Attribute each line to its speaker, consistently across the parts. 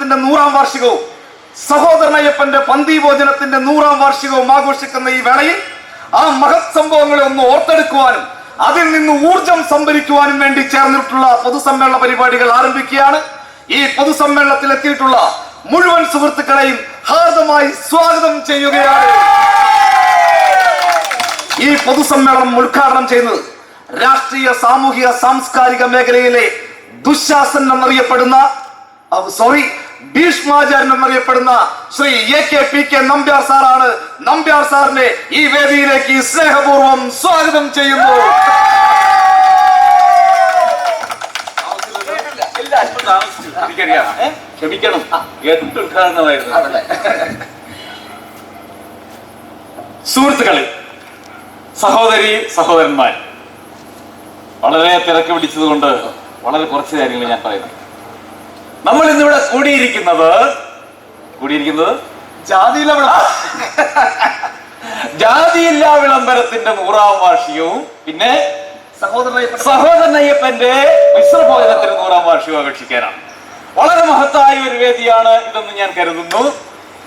Speaker 1: ഭോജനത്തിന്റെ 100-ാം വാർഷികവും സഹോദരനയ്യപ്പന്റെ പന്തി ഭോജനത്തിന്റെ 100-ാം വാർഷികവും ആഘോഷിക്കുന്ന ഈ വേളയിൽ ആ മഹത് സംഭവങ്ങളെ ഒന്ന് ഓർത്തെടുക്കുവാനും അതിൽ നിന്ന് ഊർജം സംഭരിക്കുവാനും വേണ്ടി ചേർന്നിട്ടുള്ള പൊതുസമ്മേളന പരിപാടികൾ ആരംഭിക്കുകയാണ്. ഈ പൊതുസമ്മേളനത്തിൽ എത്തിയിട്ടുള്ള മുഴുവൻ സുഹൃത്തുക്കളെയും ഹാർദമായി സ്വാഗതം ചെയ്യുകയാണ്. ഈ പൊതുസമ്മേളനം ഉദ്ഘാടനം ചെയ്യുന്നത് രാഷ്ട്രീയ, സാമൂഹിക, സാംസ്കാരിക മേഖലയിലെ ദുശാസൻ എന്നറിയപ്പെടുന്ന ഭീഷ്മാചാര്യൻ എന്നറിയപ്പെടുന്ന ശ്രീ AKPK നമ്പ്യാർ സാറാണ്. നമ്പ്യാർ സാറിനെ ഈ വേദിയിലേക്ക് സ്നേഹപൂർവ്വം സ്വാഗതം ചെയ്യുന്നു.
Speaker 2: ക്ഷമിക്കണം, ഉദ്ഘാടനമായിരുന്നു. സുഹൃത്തുക്കളെ, സഹോദരി സഹോദരന്മാർ, വളരെ തിരക്ക് പിടിച്ചത് കൊണ്ട് വളരെ കുറച്ച് കാര്യങ്ങൾ ഞാൻ പറയുന്നു. നമ്മൾ ഇന്നിവിടെ കൂടിയിരിക്കുന്നത് ജാതിയില്ലാ വിളംബരത്തിന്റെ 100-ാം വാർഷികവും പിന്നെ സഹോദരനയ്യപ്പന്റെ മിശ്രഭോജനത്തിന് 100-ാം വാർഷികവും ആഘോഷിക്കാനാണ്. വളരെ മഹത്തായ ഒരു വേദിയാണ് ഇതെന്ന് ഞാൻ കരുതുന്നു.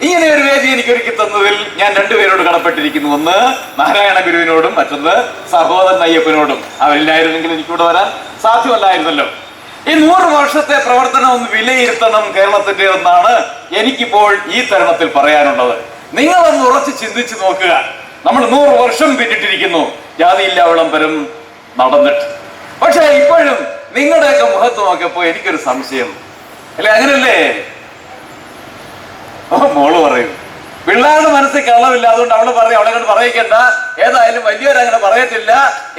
Speaker 2: ഇങ്ങനെ ഒരു വേദി എനിക്ക് ഒരുക്കി തന്നതിൽ ഞാൻ രണ്ടുപേരോട് കടപ്പെട്ടിരിക്കുന്നു. ഒന്ന് നാരായണ ഗുരുവിനോടും, മറ്റൊന്ന് സഹോദരനയ്യപ്പനോടും. അവരില്ലായിരുന്നെങ്കിൽ എനിക്കിവിടെ വരാൻ സാധ്യമല്ലായിരുന്നല്ലോ. ഈ 100 വർഷത്തെ പ്രവർത്തനം ഒന്ന് വിലയിരുത്തണം കേരളത്തിന്റെ എന്നാണ് എനിക്കിപ്പോൾ ഈ തരുണത്തിൽ പറയാനുള്ളത്. നിങ്ങളൊന്ന് ഉറച്ച് ചിന്തിച്ചു നോക്കുക. നമ്മൾ 100 വർഷം പിന്നിട്ടിരിക്കുന്നു ജാതിയില്ലാ വിളംബരം നടന്നിട്ട്. പക്ഷെ ഇപ്പോഴും നിങ്ങളുടെയൊക്കെ മുഖത്ത് നോക്കിയപ്പോ എനിക്കൊരു സംശയം. അല്ലെ, അങ്ങനല്ലേ? മോള് പറയും, പിള്ളേരുടെ മനസ്സിൽ കളവില്ല, അതുകൊണ്ട് അവളെ കൊണ്ട് പറയിക്കണ്ട. ഏതായാലും വലിയവരങ്ങനെ പറയത്തില്ല.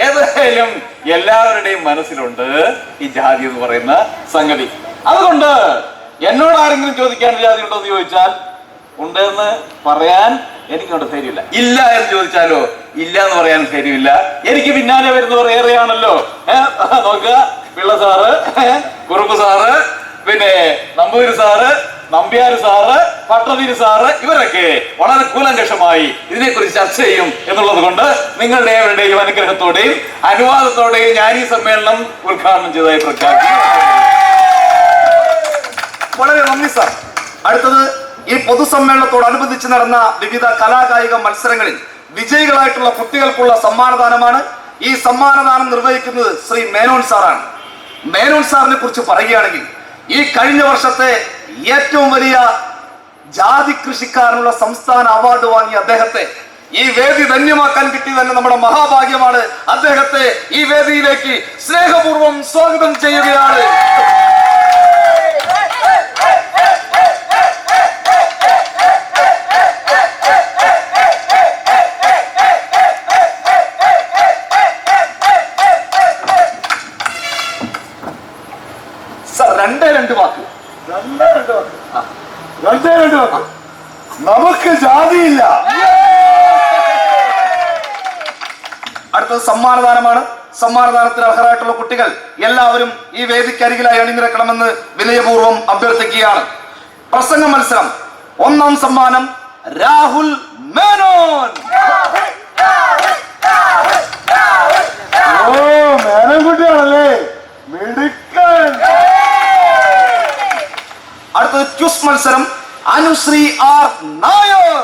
Speaker 2: ഏതായാലും എല്ലാവരുടെയും മനസ്സിലുണ്ട് ഈ ജാതി എന്ന് പറയുന്ന സംഗതി. അതുകൊണ്ട് എന്നോട് ആരെങ്കിലും ചോദിക്കാൻ ജാതി ഉണ്ടോ എന്ന് ചോദിച്ചാൽ ഉണ്ടെന്ന് പറയാൻ എനിക്കോട്ട് ധൈര്യമില്ല. ഇല്ല എന്ന് ചോദിച്ചാലോ ഇല്ല എന്ന് പറയാൻ ധൈര്യമില്ല. എനിക്ക് പിന്നാലെ വരുന്നവർ ഏറെയാണല്ലോ. നോക്കുക, പിള്ള സാറ്, കുറുപ്പ് സാറ്, പിന്നെ Namboothiri sir, Nambiar sir, Bhattathiri sir, ഇവരൊക്കെ വളരെ കൂലങ്കഷമായി ഇതിനെക്കുറിച്ച് ചർച്ച ചെയ്യും എന്നുള്ളത് കൊണ്ട് നിങ്ങളുടെ ഏവരുടെയും അനുഗ്രഹത്തോടെയും അനുവാദത്തോടെയും ഞാൻ ഈ സമ്മേളനം ഉദ്ഘാടനം ചെയ്തതായി പ്രഖ്യാപിക്കുന്നു.
Speaker 1: വളരെ നന്ദി സാർ. അടുത്തത്, ഈ പൊതുസമ്മേളനത്തോടനുബന്ധിച്ച് നടന്ന വിവിധ കലാകായിക മത്സരങ്ങളിൽ വിജയികളായിട്ടുള്ള കുട്ടികൾക്കുള്ള സമ്മാനദാനമാണ്. ഈ സമ്മാനദാനം നിർവഹിക്കുന്നത് ശ്രീ മേനോൻ സാറാണ്. മേനോൻ സാറിനെ കുറിച്ച് പറയുകയാണെങ്കിൽ ഈ കഴിഞ്ഞ വർഷത്തെ ഏറ്റവും വലിയ ജാതി കൃഷിക്കാരനുള്ള സംസ്ഥാന അവാർഡ് വാങ്ങിയ അദ്ദേഹത്തെ ഈ വേദി ധന്യമാക്കാൻ കിട്ടി തന്നെ നമ്മുടെ മഹാഭാഗ്യമാണ്. അദ്ദേഹത്തെ ഈ വേദിയിലേക്ക് സ്നേഹപൂർവ്വം സ്വാഗതം ചെയ്യുകയാണ്. രണ്ട് വാക്ക്.
Speaker 3: നമുക്ക് ജാതിയില്ല.
Speaker 1: അടുത്തത് സമ്മാനദാനമാണ്. സമ്മാനദാനത്തിന് അർഹരായിട്ടുള്ള കുട്ടികൾ എല്ലാവരും ഈ വേദിക്കരികിലായി അണിനിരക്കണമെന്ന് വിനയപൂർവ്വം അഭ്യർത്ഥിക്കുകയാണ്. പ്രസംഗ മത്സരം. 1-ാം സമ്മാനം രാഹുൽ മേനോൻ.
Speaker 3: ഓ, മേനോൻകുട്ടിയാണല്ലേ, മിടുക്കൻ.
Speaker 1: അടുത്തത് ക്യൂസ് മത്സരം. അനുശ്രീ ആർ നായർ.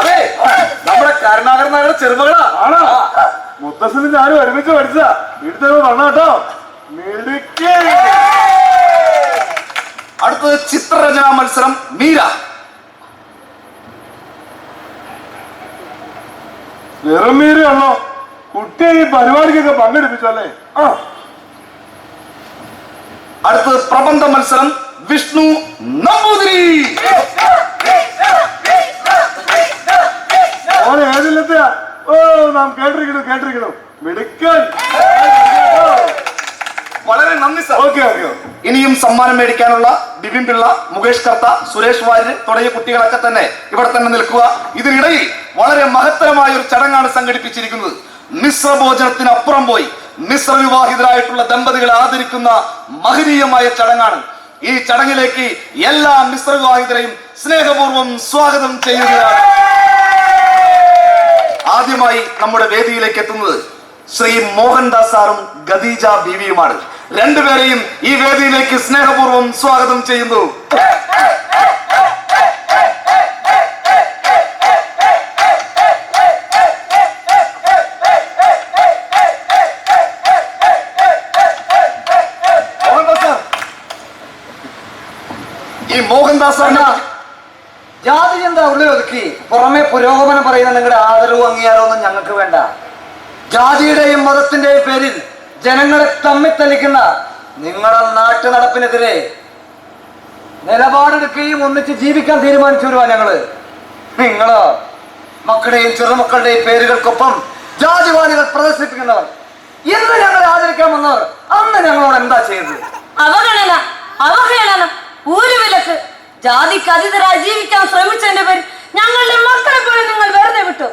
Speaker 3: അതെ, നമ്മുടെ കരുണാകരൻ നായരുടെ ചെറുമകളാ. ആണോ? മുത്തശ്ശനും ഞാനും ഒരുമിച്ച് പഠിച്ചതാ. വീട്ടിൽ വന്ന കേട്ടോ, മിടുക്കൻ.
Speaker 1: അടുത്തത് ചിത്രരചനാ മത്സരം. മീര.
Speaker 3: വെറും മീരയാണോ? കുട്ടിയെ ഈ പരിപാടിക്കൊക്കെ പങ്കെടുപ്പിച്ചല്ലേ? ആ.
Speaker 1: അടുത്തത് പ്രബന്ധ മത്സരം. വിഷ്ണു നമ്പൂതിരി.
Speaker 3: ഓനെ ഏതില്ലത്തെയാ? ഓ, നാം കേട്ടിരിക്കണം. മിടുക്കൻ.
Speaker 1: വളരെ നന്ദി സാർ.
Speaker 3: ഓക്കെ.
Speaker 1: ഇനിയും സമ്മാനം മേടിക്കാനുള്ള ബിപിൻ പിള്ള, മുകേഷ് കർത്ത, സുരേഷ് വാര്യർ തുടങ്ങിയ കുട്ടികളൊക്കെ തന്നെ ഇവിടെ തന്നെ നിൽക്കുക. ഇതിനിടയിൽ വളരെ മഹത്തരമായ ഒരു ചടങ്ങാണ് സംഘടിപ്പിച്ചിരിക്കുന്നത്. മിശ്രഭോജനത്തിനപ്പുറം പോയി മിശ്ര വിവാഹിതരായിട്ടുള്ള ദമ്പതികളെ ആദരിക്കുന്ന മഹനീയമായ ചടങ്ങാണ്. ഈ ചടങ്ങിലേക്ക് എല്ലാ മിശ്ര വിവാഹിതരെയും സ്നേഹപൂർവ്വം സ്വാഗതം ചെയ്യുകയാണ്. ആദ്യമായി നമ്മുടെ വേദിയിലേക്ക് എത്തുന്നത് ശ്രീ മോഹൻദാസ് സാറും ഖദീജ ബീവിയുമാണ്. രണ്ടുപേരെയും ഈ വേദിയിലേക്ക് സ്നേഹപൂർവ്വം സ്വാഗതം ചെയ്യുന്നു. ഈ മോഹൻദാസ്
Speaker 4: ജാതി ചിന്ത ഉള്ളിലൊതുക്കി പുറമെ പുരോഗമനം പറയുന്ന നിങ്ങളുടെ ആദരവും അംഗീകാരമൊന്നും ഞങ്ങൾക്ക് വേണ്ട. ജാതിയുടെയും മതത്തിന്റെയും പേരിൽ ജനങ്ങളെ തമ്മിത്തല്ലിക്കുന്ന നിങ്ങളുടെ നാട്ടു നടപ്പിനെതിരെ നിലപാടെടുക്കുകയും ഒന്നിച്ച് ജീവിക്കാൻ തീരുമാനിച്ചവരുവാ ഞങ്ങള്. നിങ്ങളോ മക്കളുടെയും ചെറുമക്കളുടെയും പേരുകൾക്കൊപ്പം ജാതിവാദികൾ പ്രദർശിപ്പിക്കുന്നവർ. ഇന്ന് ഞങ്ങളെ ആദരിക്കാൻ വന്നവർ അന്ന് ഞങ്ങളോട് എന്താ ചെയ്തത്?
Speaker 5: അവഗണന, അവഹേളന, ഊരുവിലക്ക്, ജാതിക്ക് അതീതരായി ജീവിക്കാൻ ശ്രമിച്ചതിന്റെ പേരിൽ ഞങ്ങളുടെ മക്കളെ പോലും നിങ്ങൾ വെറുതെ വിട്ടു.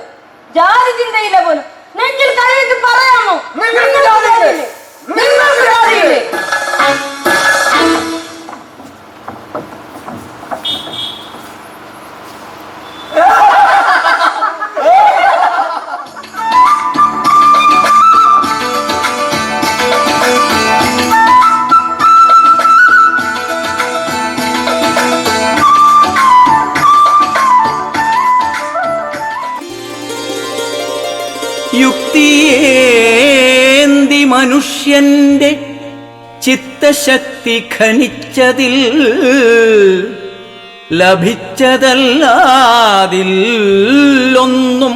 Speaker 5: ജാതി ചിന്തയില്ല പോലും നെഞ്ചിൽ കൈയിട്ട് പറയാമോ?
Speaker 4: നിങ്ങൾക്ക് ജാതിയില്ലേ?
Speaker 5: നിങ്ങൾക്ക് ജാതിയില്ലേ?
Speaker 6: യുക്തിയേന്തി മനുഷ്യന്റെ ചിത്തശക്തി ഖനിച്ചതിൽ ലഭിച്ചതല്ലാതില്ലൊന്നും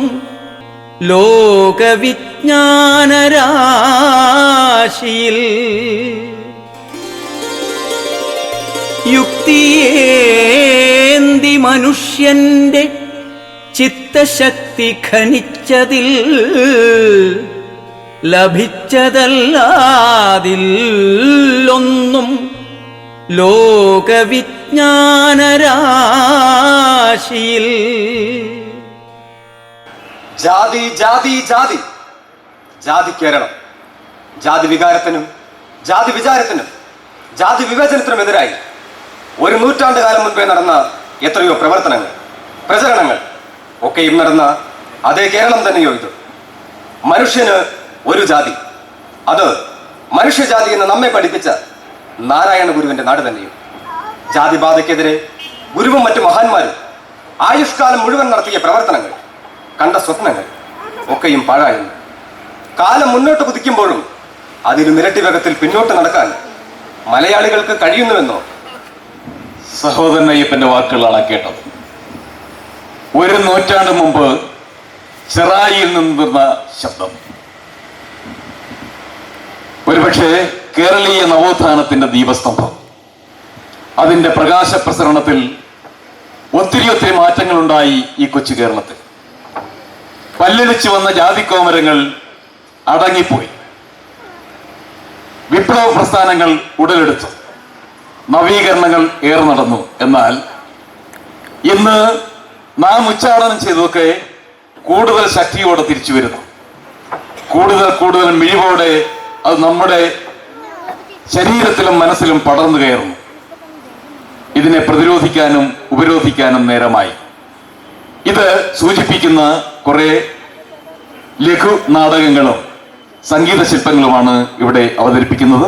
Speaker 6: ലോകവിജ്ഞാനരാശിയിൽ. യുക്തിയേന്തി മനുഷ്യന്റെ ചിത്തശക്തി ഖനിച്ചതിൽ ലഭിച്ചതല്ലാതില്ലൊന്നും ലോകവിജ്ഞാനരാശിയിൽ.
Speaker 7: ജാതി ജാതി ജാതി ജാതി കേരളം ജാതി വികാരത്തിനും ജാതി വിചാരത്തിനും ജാതി വിവേചനത്തിനും എതിരായി 1 നൂറ്റാണ്ട് കാലം മുൻപേ നടന്ന എത്രയോ പ്രവർത്തനങ്ങൾ, പ്രചരണങ്ങൾ ഒക്കെയും നടന്ന അതേ കേരളം തന്നെയോ ഇത്. മനുഷ്യന് ഒരു ജാതി, അത് മനുഷ്യജാതി എന്ന് നമ്മെ പഠിപ്പിച്ച നാരായണ ഗുരുവിന്റെ നാട് തന്നെയും. ജാതിബാധയ്ക്കെതിരെ ഗുരുവും മറ്റു മഹാന്മാരും ആയുഷ്കാലം മുഴുവൻ നടത്തിയ പ്രവർത്തനങ്ങൾ, കണ്ട സ്വപ്നങ്ങൾ ഒക്കെയും പാഴായിരുന്നു. കാലം മുന്നോട്ട് കുതിക്കുമ്പോഴും അതിലും ഇരട്ടി വേഗത്തിൽ പിന്നോട്ട് നടക്കാൻ മലയാളികൾക്ക് കഴിയുന്നുവെന്നോ?
Speaker 2: സഹോദരൻ അയ്യപ്പന്റെ വാക്കുകളാണ് കേട്ടത്. 1 നൂറ്റാണ്ട് മുമ്പ് ചെറായിയിൽ നിന്നിരുന്ന ശബ്ദം ഒരുപക്ഷെ കേരളീയ നവോത്ഥാനത്തിന്റെ ദീപസ്തംഭം. അതിന്റെ പ്രകാശ പ്രസരണത്തിൽ ഒത്തിരി മാറ്റങ്ങളുണ്ടായി ഈ കൊച്ചു കേരളത്തിൽ. പല്ലിളിച്ചു വന്ന ജാതിക്കോമരങ്ങൾ അടങ്ങിപ്പോയി. വിപ്ലവ പ്രസ്ഥാനങ്ങൾ ഉടലെടുത്തു. നവീകരണങ്ങൾ ഏറെ നടന്നു. എന്നാൽ ഇന്ന് നാം ഉച്ചാടനം ചെയ്തതൊക്കെ കൂടുതൽ ശക്തിയോടെ തിരിച്ചു വരുന്നു. കൂടുതൽ മിഴിവോടെ അത് നമ്മുടെ ശരീരത്തിലും മനസ്സിലും പടർന്നു കയറുന്നു. ഇതിനെ പ്രതിരോധിക്കാനും ഉപരോധിക്കാനും നേരമായി. ഇത് സൂചിപ്പിക്കുന്ന കുറെ ലഘു നാടകങ്ങളും സംഗീത ശില്പങ്ങളുമാണ് ഇവിടെ അവതരിപ്പിക്കുന്നത്.